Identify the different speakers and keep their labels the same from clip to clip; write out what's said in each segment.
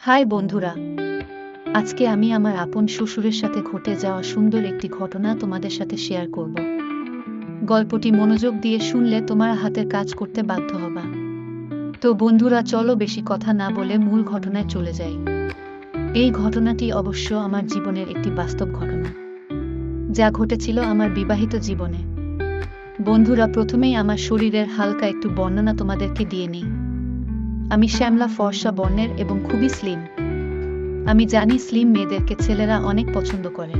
Speaker 1: High বন্ধুরা, আজকে আমি আমার আপন শ্বশুরের সাথে ঘটে যাওয়া সুন্দর একটি ঘটনা তোমাদের সাথে শেয়ার করব। গল্পটি মনোযোগ দিয়ে শুনলে তোমার হাতের কাজ করতে বাধ্য হবা। তো বন্ধুরা, চলো বেশি কথা না বলে মূল ঘটনায় চলে যাই। এই ঘটনাটি অবশ্য আমার জীবনের একটি বাস্তব ঘটনা, যা ঘটেছিল আমার বিবাহিত জীবনে। বন্ধুরা, প্রথমেই আমার শরীরের হালকা একটু বর্ণনা তোমাদেরকে দিয়ে নিই। আমি শ্যামলা ফর্সা বর্ণের এবং খুবই স্লিম। আমি জানি স্লিম মেয়েদেরকে ছেলেরা অনেক পছন্দ করে,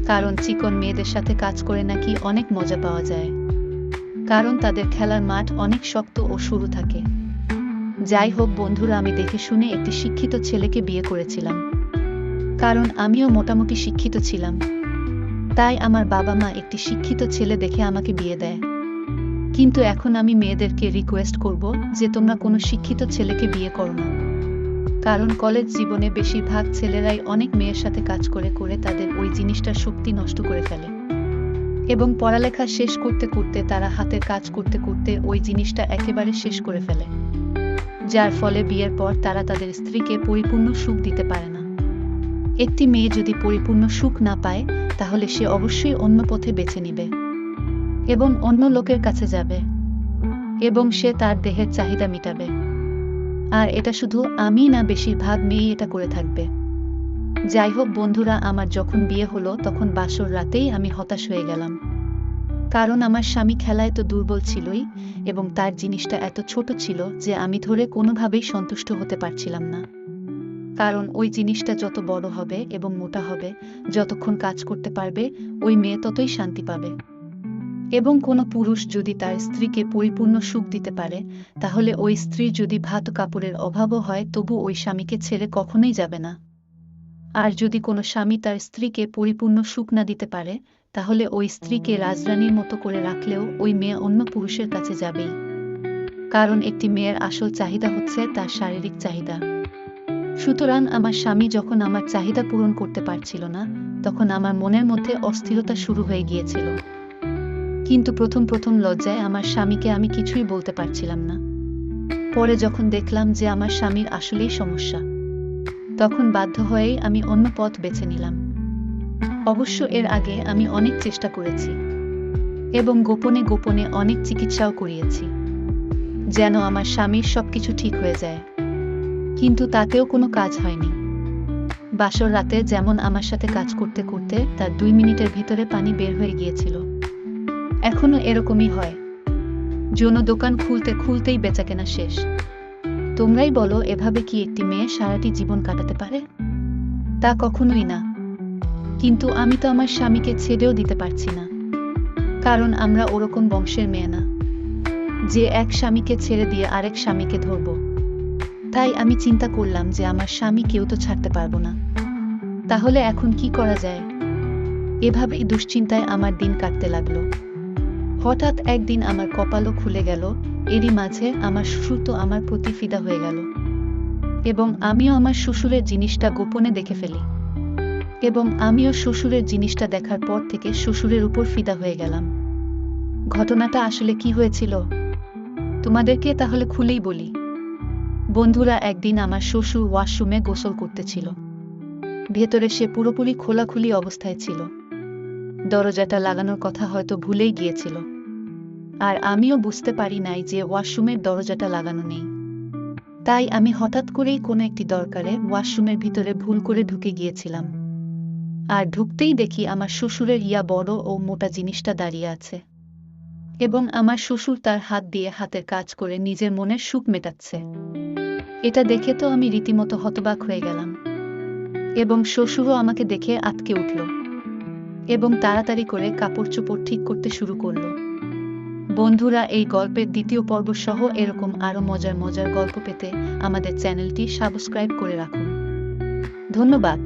Speaker 1: কারণ চিকন মেয়েদের সাথে কাজ করে নাকি অনেক মজা পাওয়া যায়, কারণ তাদের খেলার মাঠ অনেক শক্ত ও সরু থাকে। যাই হোক বন্ধুরা, আমি দেখে শুনে একটি শিক্ষিত ছেলেকে বিয়ে করেছিলাম, কারণ আমিও মোটামুটি শিক্ষিত ছিলাম। তাই আমার বাবা মা একটি শিক্ষিত ছেলে দেখে আমাকে বিয়ে দেয়। কিন্তু এখন আমি মেয়েদেরকে রিকোয়েস্ট করব যে তোমরা কোনো শিক্ষিত ছেলেকে বিয়ে করো না, কারণ কলেজ জীবনে বেশিরভাগ ছেলেরাই অনেক মেয়ের সাথে কাজ করে করে তাদের ওই জিনিসটার শক্তি নষ্ট করে ফেলে, এবং পড়ালেখা শেষ করতে করতে তারা হাতের কাজ করতে করতে ওই জিনিসটা একেবারে শেষ করে ফেলে, যার ফলে বিয়ের পর তারা তাদের স্ত্রীকে পরিপূর্ণ সুখ দিতে পারে না। একটি মেয়ে যদি পরিপূর্ণ সুখ না পায়, তাহলে সে অবশ্যই অন্য পথে বেছে নিবে এবং অন্য লোকের কাছে যাবে, এবং সে তার দেহের চাহিদা মিটাবে। আর এটা শুধু আমি না, বেশিরভাগ মেয়েই এটা করে থাকবে। যাই হোক বন্ধুরা, আমার যখন বিয়ে হলো তখন বাসর রাতেই আমি হতাশ হয়ে গেলাম, কারণ আমার স্বামী খেলায় তো দুর্বল ছিলই, এবং তার জিনিসটা এত ছোট ছিল যে আমি ধরে কোনোভাবেই সন্তুষ্ট হতে পারছিলাম না। কারণ ওই জিনিসটা যত বড় হবে এবং মোটা হবে, যতক্ষণ কাজ করতে পারবে, ওই মেয়ে ততই শান্তি পাবে। এবং কোনো পুরুষ যদি তার স্ত্রীকে পরিপূর্ণ সুখ দিতে পারে, তাহলে ওই স্ত্রীর যদি ভাত কাপড়ের অভাবও হয়, তবু ওই স্বামীকে ছেড়ে কখনোই যাবে না। আর যদি কোনো স্বামী তার স্ত্রীকে পরিপূর্ণ সুখ না দিতে পারে, তাহলে ওই স্ত্রীকে রাজরানীর মতো করে রাখলেও ওই মেয়ে অন্য পুরুষের কাছে যাবেই। কারণ একটি মেয়ের আসল চাহিদা হচ্ছে তার শারীরিক চাহিদা। সুতরাং আমার স্বামী যখন আমার চাহিদা পূরণ করতে পারছিল না, তখন আমার মনের মধ্যে অস্থিরতা শুরু হয়ে গিয়েছিল। কিন্তু প্রথম প্রথম লজ্জায় আমার স্বামীকে আমি কিছুই বলতে পারছিলাম না। পরে যখন দেখলাম যে আমার স্বামীর আসলেই সমস্যা, তখন বাধ্য হয়েই আমি অন্য পথ বেছে নিলাম। অবশ্য এর আগে আমি অনেক চেষ্টা করেছি এবং গোপনে গোপনে অনেক চিকিৎসাও করিয়েছি, যেন আমার স্বামীর সবকিছু ঠিক হয়ে যায়। কিন্তু তাতেও কোনো কাজ হয়নি। বাসর রাতে যেমন আমার সাথে কাজ করতে করতে তার 2 মিনিটের ভিতরে পানি বের হয়ে গিয়েছিল, এখনো এরকমই হয়। যৌন দোকান খুলতে খুলতেই বেচাকেনা শেষ। তোমরাই বলো, এভাবে কি একটি মেয়ে সারাটি জীবন কাটাতে পারে? তা কখনোই না। কিন্তু আমি তো আমার স্বামীকে ছেড়েও দিতে পারছি না, কারণ আমরা ওরকম বংশের মেয়ে না যে এক স্বামীকে ছেড়ে দিয়ে আরেক স্বামীকে ধরব। তাই আমি চিন্তা করলাম যে আমার স্বামী কেউ তো ছাড়তে পারবো না, তাহলে এখন কি করা যায়? এভাবেই দুশ্চিন্তায় আমার দিন কাটতে লাগলো। হঠাৎ একদিন আমার কপালও খুলে গেল। এরই মাঝে আমার শ্বশুর তো আমার প্রতি ফিদা হয়ে গেল, এবং আমিও আমার শ্বশুরের জিনিসটা গোপনে দেখে ফেলি, এবং আমিও শ্বশুরের জিনিসটা দেখার পর থেকে শ্বশুরের উপর ফিদা হয়ে গেলাম। ঘটনাটা আসলে কি হয়েছিল তোমাদেরকে তাহলে খুলেই বলি। বন্ধুরা, একদিন আমার শ্বশুর ওয়াশরুমে গোসল করতেছিল। ভেতরে সে পুরোপুরি খোলাখুলি অবস্থায় ছিল। দরজাটা লাগানোর কথা হয়তো ভুলেই গিয়েছিল, আর আমিও বুঝতে পারি নাই যে ওয়াশরুমের দরজাটা লাগানো নেই। তাই আমি হঠাৎ করেই কোনো একটি দরকারে ওয়াশরুমের ভিতরে ভুল করে ঢুকে গিয়েছিলাম। আর ঢুকতেই দেখি আমার শ্বশুরের ইয়া বড় ও মোটা জিনিসটা দাঁড়িয়ে আছে, এবং আমার শ্বশুর তার হাত দিয়ে হাতের কাজ করে নিজের মনের সুখ মেটাচ্ছে। এটা দেখে তো আমি রীতিমতো হতবাক হয়ে গেলাম, এবং শ্বশুরও আমাকে দেখে আঁতকে উঠল এবং তাড়াতাড়ি করে কাপড় চোপড় ঠিক করতে শুরু করল। বন্ধুরা, এই গল্পের দ্বিতীয় পর্ব সহ এরকম আরো মজার মজার গল্প পেতে আমাদের চ্যানেলটি সাবস্ক্রাইব করে রাখুন। ধন্যবাদ।